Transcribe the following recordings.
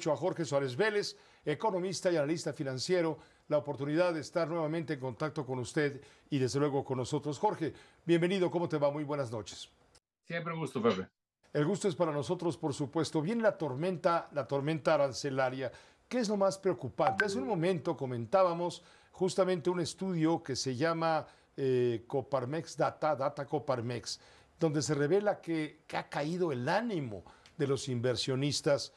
mucho a Jorge Suárez Vélez, economista y analista financiero, la oportunidad de estar nuevamente en contacto con usted y desde luego con nosotros. Jorge, bienvenido, ¿cómo te va? Muy buenas noches. Siempre un gusto, Pepe. El gusto es para nosotros, por supuesto. Viene la tormenta arancelaria. ¿Qué es lo más preocupante? Hace un momento comentábamos justamente un estudio que se llama Coparmex Data Coparmex, donde se revela que ha caído el ánimo de los inversionistas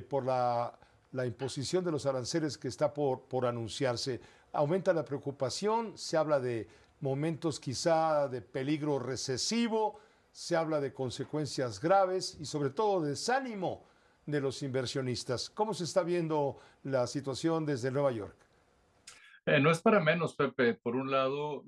por la imposición de los aranceles que está por anunciarse. Aumenta la preocupación, se habla de momentos quizá de peligro recesivo, se habla de consecuencias graves y sobre todo de desánimo de los inversionistas. ¿Cómo se está viendo la situación desde Nueva York? No es para menos, Pepe. Por un lado,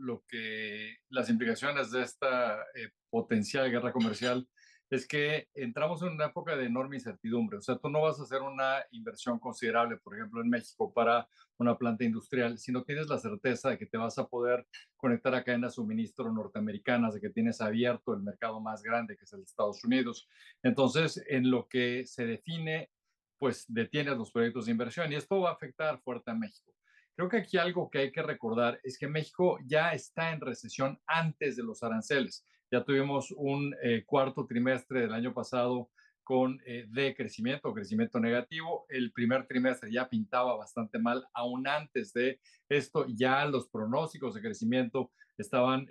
las implicaciones de esta potencial guerra comercial es que entramos en una época de enorme incertidumbre. O sea, tú no vas a hacer una inversión considerable, por ejemplo, en México para una planta industrial, si no tienes la certeza de que te vas a poder conectar a cadenas de suministro norteamericanas, de que tienes abierto el mercado más grande, que es el de Estados Unidos. Entonces, en lo que se define, pues detienes los proyectos de inversión y esto va a afectar fuerte a México. Creo que aquí algo que hay que recordar es que México ya está en recesión antes de los aranceles. Ya tuvimos un cuarto trimestre del año pasado de crecimiento negativo. El primer trimestre ya pintaba bastante mal, aún antes de esto ya los pronósticos de crecimiento estaban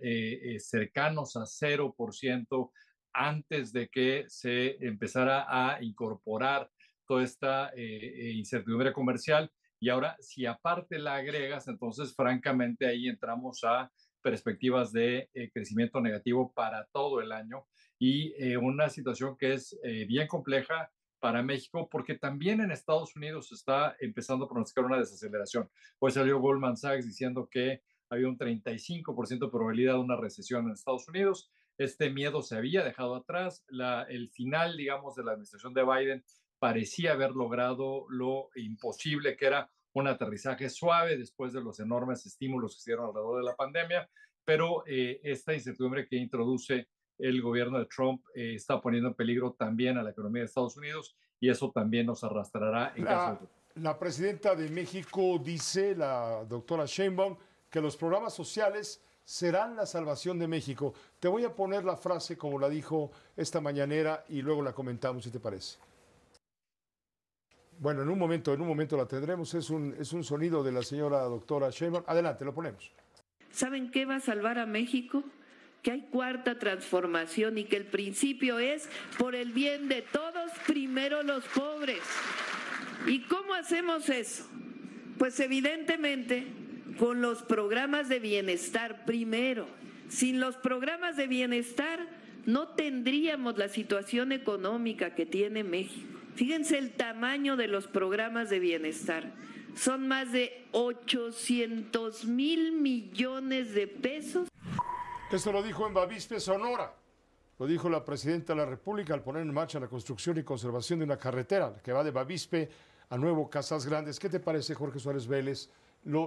cercanos a 0% antes de que se empezara a incorporar toda esta incertidumbre comercial. Y ahora, si aparte la agregas, entonces francamente ahí entramos a perspectivas de crecimiento negativo para todo el año y una situación que es bien compleja para México porque también en Estados Unidos se está empezando a pronosticar una desaceleración. Hoy salió Goldman Sachs diciendo que había un 35% de probabilidad de una recesión en Estados Unidos. Este miedo se había dejado atrás. El final, digamos, de la administración de Biden parecía haber logrado lo imposible, que era un aterrizaje suave después de los enormes estímulos que se dieron alrededor de la pandemia, pero esta incertidumbre que introduce el gobierno de Trump está poniendo en peligro también a la economía de Estados Unidos y eso también nos arrastrará en caso de... La presidenta de México dice, la doctora Sheinbaum, que los programas sociales serán la salvación de México. Te voy a poner la frase como la dijo esta mañanera y luego la comentamos, si te parece. Bueno, en un momento la tendremos. Es un sonido de la señora doctora Sheinbaum. Adelante, lo ponemos. ¿Saben qué va a salvar a México? Que hay cuarta transformación y que el principio es por el bien de todos, primero los pobres. ¿Y cómo hacemos eso? Pues evidentemente con los programas de bienestar primero. Sin los programas de bienestar no tendríamos la situación económica que tiene México. Fíjense el tamaño de los programas de bienestar. Son más de 800,000 millones de pesos. Esto lo dijo en Bavispe, Sonora. Lo dijo la presidenta de la República al poner en marcha la construcción y conservación de una carretera que va de Bavispe a Nuevo Casas Grandes. ¿Qué te parece, Jorge Suárez Vélez?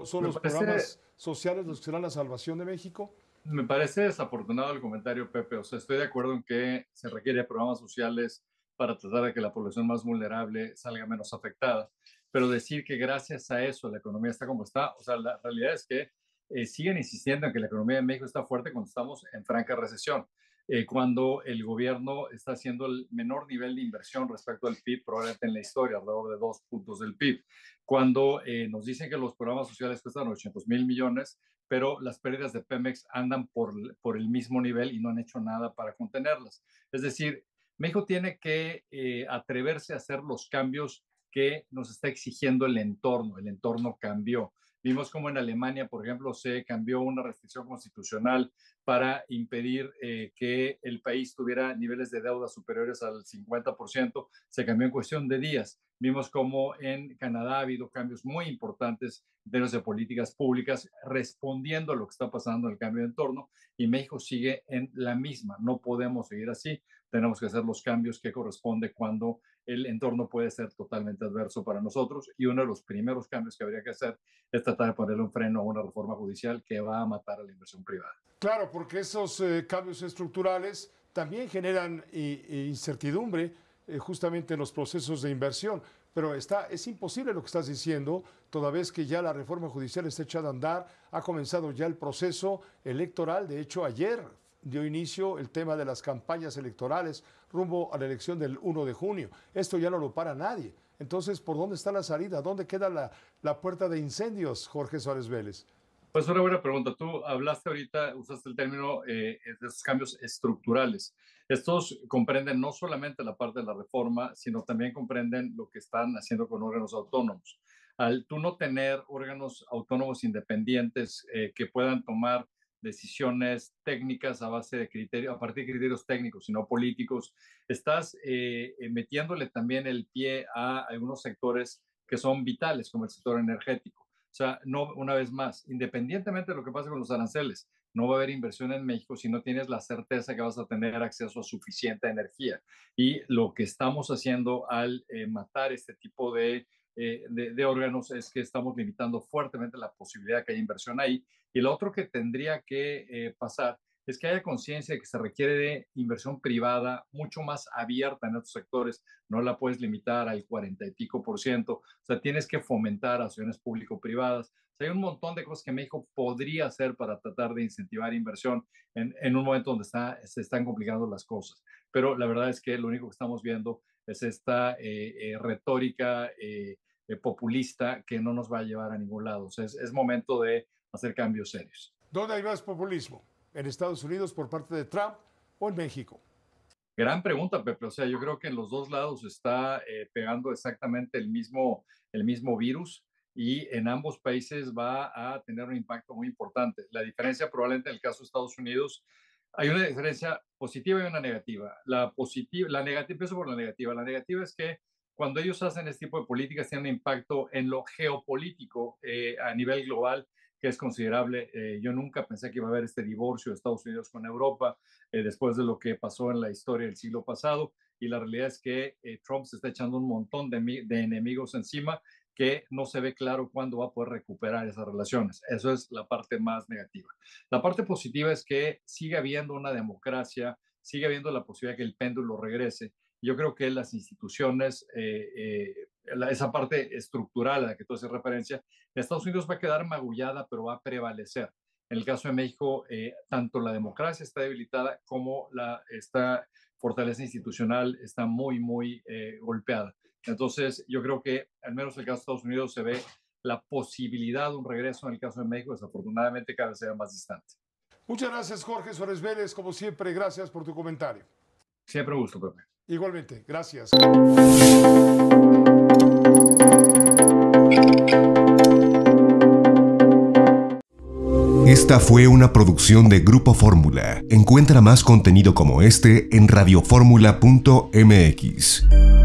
¿Son los programas sociales los que serán la salvación de México? Me parece desafortunado el comentario, Pepe. O sea, estoy de acuerdo en que se requiere programas sociales para tratar de que la población más vulnerable salga menos afectada. Pero decir que gracias a eso la economía está como está, o sea, la realidad es que siguen insistiendo en que la economía de México está fuerte cuando estamos en franca recesión. Cuando el gobierno está haciendo el menor nivel de inversión respecto al PIB, probablemente en la historia, alrededor de 2 puntos del PIB. Cuando nos dicen que los programas sociales cuestan 800,000 millones, pero las pérdidas de Pemex andan por el mismo nivel y no han hecho nada para contenerlas. Es decir, México tiene que atreverse a hacer los cambios que nos está exigiendo el entorno. El entorno cambió. Vimos como en Alemania, por ejemplo, se cambió una restricción constitucional para impedir que el país tuviera niveles de deuda superiores al 50%. Se cambió en cuestión de días. Vimos como en Canadá ha habido cambios muy importantes en términos de políticas públicas respondiendo a lo que está pasando en el cambio de entorno y México sigue en la misma. No podemos seguir así. Tenemos que hacer los cambios que corresponde cuando el entorno puede ser totalmente adverso para nosotros y uno de los primeros cambios que habría que hacer es tratar de ponerle un freno a una reforma judicial que va a matar a la inversión privada. Claro, porque esos cambios estructurales también generan incertidumbre justamente en los procesos de inversión. Pero es imposible lo que estás diciendo, toda vez que ya la reforma judicial está echada a andar, ha comenzado ya el proceso electoral. De hecho, ayer dio inicio el tema de las campañas electorales rumbo a la elección del 1 de junio. Esto ya no lo para nadie. Entonces, ¿por dónde está la salida? ¿Dónde queda la puerta de incendios, Jorge Suárez Vélez? Pues una buena pregunta. Tú hablaste ahorita, usaste el término de esos cambios estructurales. Estos comprenden no solamente la parte de la reforma, sino también comprenden lo que están haciendo con órganos autónomos. Al tú no tener órganos autónomos independientes que puedan tomar decisiones técnicas a base de criterios, a partir de criterios técnicos y no políticos, estás metiéndole también el pie a algunos sectores que son vitales, como el sector energético. O sea, no, una vez más, independientemente de lo que pase con los aranceles, no va a haber inversión en México si no tienes la certeza que vas a tener acceso a suficiente energía. Y lo que estamos haciendo al matar este tipo de órganos es que estamos limitando fuertemente la posibilidad de que haya inversión ahí. Y lo otro que tendría que pasar es que haya conciencia de que se requiere de inversión privada mucho más abierta en estos sectores. No la puedes limitar al 40 y pico %. O sea, tienes que fomentar acciones público-privadas. O sea, hay un montón de cosas que México podría hacer para tratar de incentivar inversión en un momento donde se están complicando las cosas. Pero la verdad es que lo único que estamos viendo es esta retórica populista que no nos va a llevar a ningún lado. O sea, es momento de hacer cambios serios. ¿Dónde hay más populismo? ¿En Estados Unidos por parte de Trump o en México? Gran pregunta, Pepe. O sea, yo creo que en los dos lados está pegando exactamente el mismo virus y en ambos países va a tener un impacto muy importante. La diferencia probablemente en el caso de Estados Unidos, hay una diferencia positiva y una negativa. La negativa, empiezo por la negativa. La negativa es que cuando ellos hacen este tipo de políticas tienen un impacto en lo geopolítico a nivel global, que es considerable. Yo nunca pensé que iba a haber este divorcio de Estados Unidos con Europa después de lo que pasó en la historia del siglo pasado, y la realidad es que Trump se está echando un montón de enemigos encima que no se ve claro cuándo va a poder recuperar esas relaciones. Eso es la parte más negativa. La parte positiva es que sigue habiendo una democracia, sigue habiendo la posibilidad que el péndulo regrese. Yo creo que las instituciones, esa parte estructural a la que tú haces referencia, en Estados Unidos va a quedar magullada, pero va a prevalecer. En el caso de México, tanto la democracia está debilitada como esta fortaleza institucional está muy, muy golpeada. Entonces, yo creo que al menos en el caso de Estados Unidos se ve la posibilidad de un regreso. En el caso de México, desafortunadamente, cada vez se ve más distante. Muchas gracias, Jorge Suárez Vélez. Como siempre, gracias por tu comentario. Siempre un gusto, Pepe. Igualmente, gracias. Esta fue una producción de Grupo Fórmula. Encuentra más contenido como este en radioformula.mx.